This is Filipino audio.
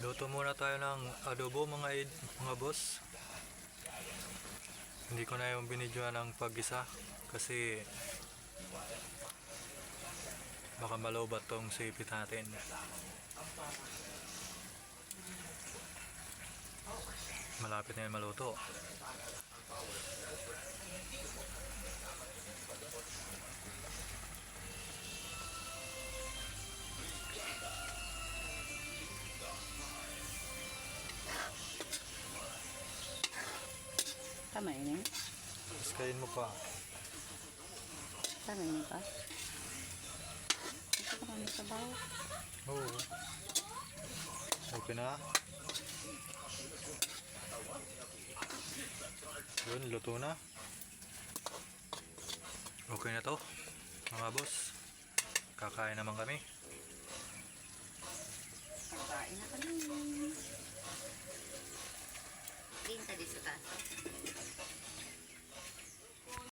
Luto muna tayo ng adobo mga boss. Hindi ko na yung binidyoan ng pag-isa kasi baka malobat tong sipit natin. Malapit na yung maluto. Tama yun eh. Iskayin mo pa. Tama yun pa. Ito pa kami sa baho. Oo. Okay na. Yun, luto na. Okay na to mga boss. Kakain naman kami. Kakain na kami. Tingin ka di sa taas.